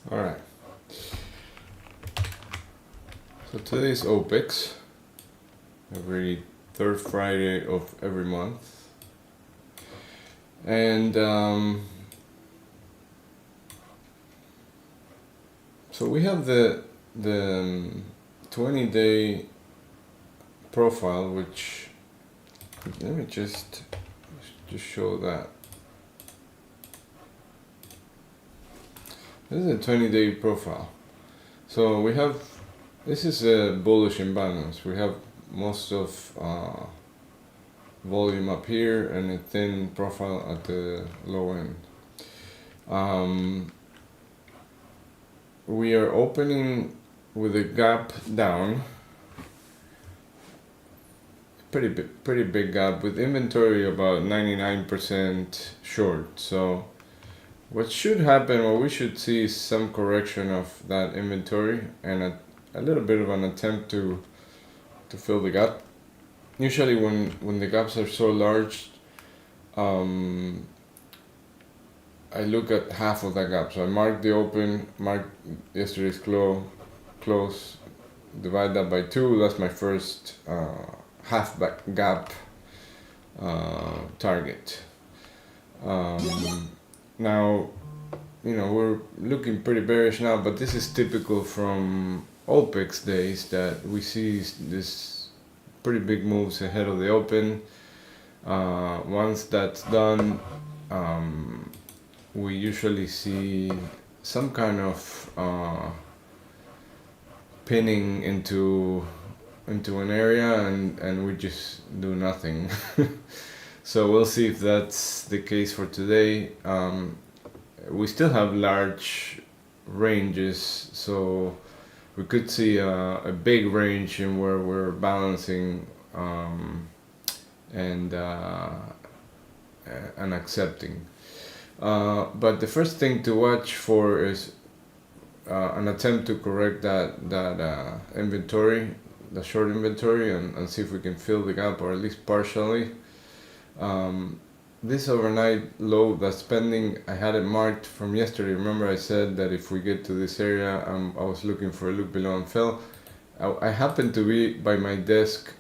All right. So today's OPEX, every third Friday of every month, and so we have the 20-day profile, which let me just show that. This is a 20-day profile. So we have, this is a bullish imbalance. We have most of volume up here and a thin profile at the low end. We are opening with a gap down, pretty big gap, with inventory about 99% short. So what should happen, what we should see, is some correction of that inventory and a little bit of an attempt to fill the gap. Usually when the gaps are so large, I look at half of that gap. So I mark the open, mark yesterday's close, divide that by 2. That's my first half back gap target. Now, we're looking pretty bearish now, but this is typical from OPEX days, that we see this pretty big moves ahead of the open. Once that's done, we usually see some kind of pinning into an area, and we just do nothing. So we'll see if that's the case for today. We still have large ranges, so we could see a big range in where we're balancing and accepting. But the first thing to watch for is an attempt to correct that inventory, the short inventory, and see if we can fill the gap, or at least partially. This overnight low that's pending, I had it marked from yesterday. Remember I said that if we get to this area, I was looking for a look below and fell. I happened to be by my desk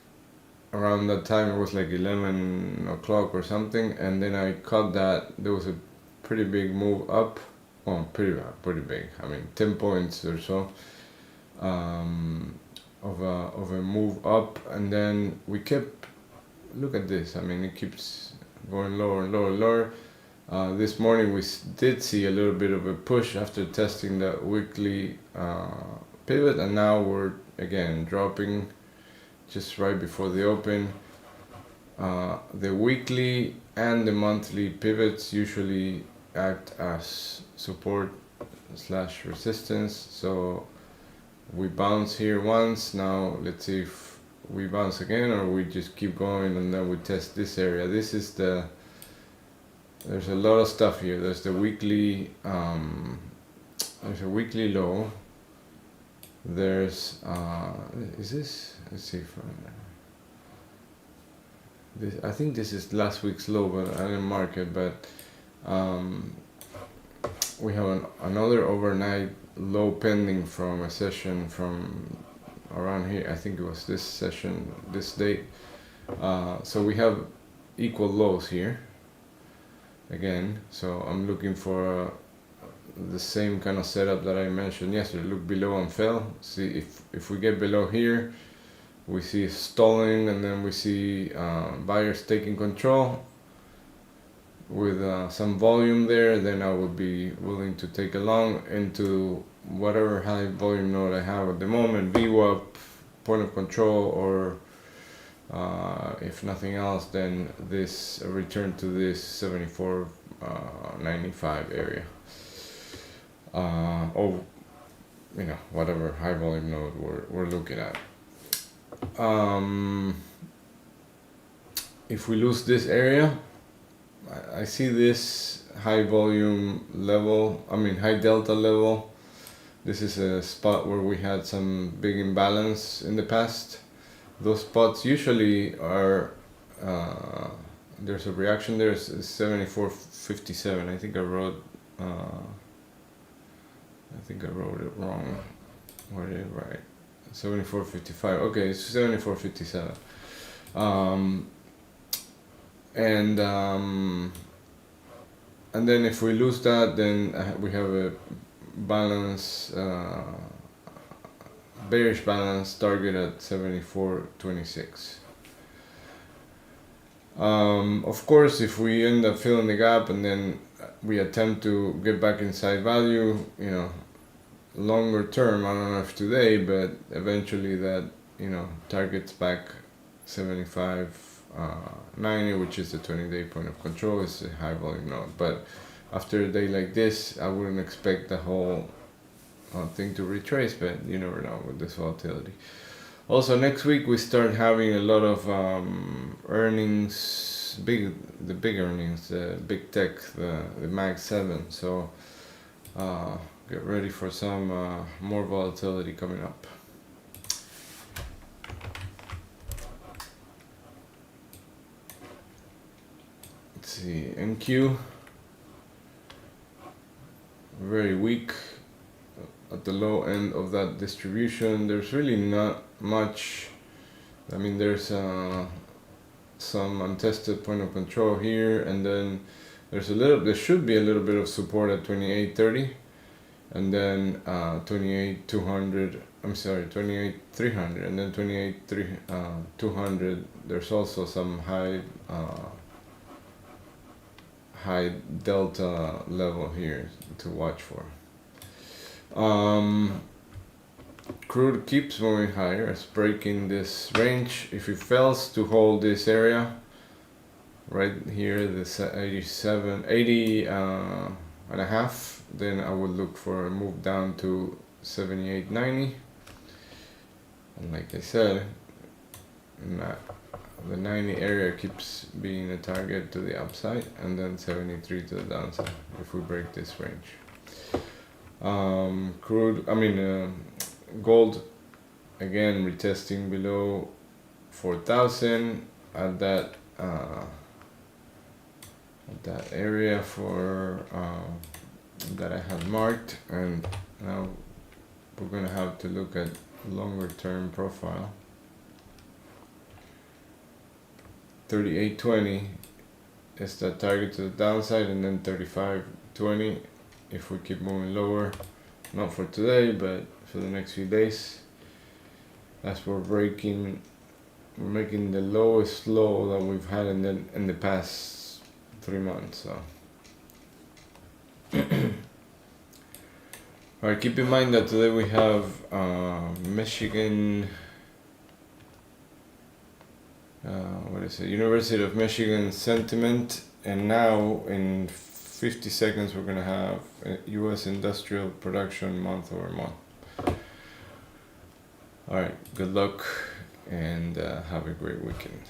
around that time. It was like 11 o'clock or something, and then I caught that there was a pretty big move up. Oh, pretty big. I mean, 10 points or so of a move up, and then we kept. Look at this. I mean, it keeps going lower and lower and lower. This morning we did see a little bit of a push after testing the weekly pivot, and now we're again dropping just right before the open. The weekly and the monthly pivots usually act as support / resistance. So we bounce here once. Now let's see if we bounce again, or we just keep going and then we test this area. This is there's a lot of stuff here. There's the weekly, there's a weekly low. There's, is this, let's see if I think this is last week's low, but I didn't mark it. But we have another overnight low pending from a session from around here. I think it was this session, this date. So we have equal lows here again. So I'm looking for the same kind of setup that I mentioned yesterday. Look below and fell. See if we get below here, we see stalling, and then we see buyers taking control with some volume there. Then I would be willing to take a long into whatever high volume node I have at the moment, VWAP, point of control, or if nothing else, then this return to this 74.95 area, or whatever high volume node we're looking at. If we lose this area, I see this high volume level, high delta level. This is a spot where we had some big imbalance in the past. Those spots usually are, there's a reaction there, it's 74.57. I think I wrote I think I wrote it wrong. What did I write? 74.55. Okay, it's 74.57. And then if we lose that, then we have a balance, bearish balance target at 74.26. Of course, if we end up filling the gap and then we attempt to get back inside value, you know, longer term, I don't know if today, but eventually that, you know, targets back 75.90, which is the 20-day point of control. Is a high volume node, but after a day like this, I wouldn't expect the whole thing to retrace, but you never know with this volatility. Also, next week we start having a lot of earnings, big earnings, big tech, the Mag 7. So get ready for some more volatility coming up. Let's see, NQ, very weak at the low end of that distribution. There's really not much. I mean, there's some untested point of control here, and then there should be a little bit of support at 28.30, and then 28.200. I'm sorry, 28.300, and then 28.200. There's also some high delta level here to watch for. Crude keeps moving higher. It's breaking this range. If it fails to hold this area right here, this 80 and a half, then I would look for a move down to 78.90. And like I said, the 90 area keeps being a target to the upside, and then 73 to the downside if we break this range. Gold again retesting below 4,000 at that area for that I had marked, and now we're gonna have to look at longer term profile. 38.20 is the target to the downside, and then 35.20 if we keep moving lower, not for today but for the next few days. As we're making the lowest low that we've had in the past 3 months. So alright, keep in mind that today we have Michigan, University of Michigan sentiment, and now in 50 seconds we're gonna have US industrial production month over month. Alright, good luck and have a great weekend.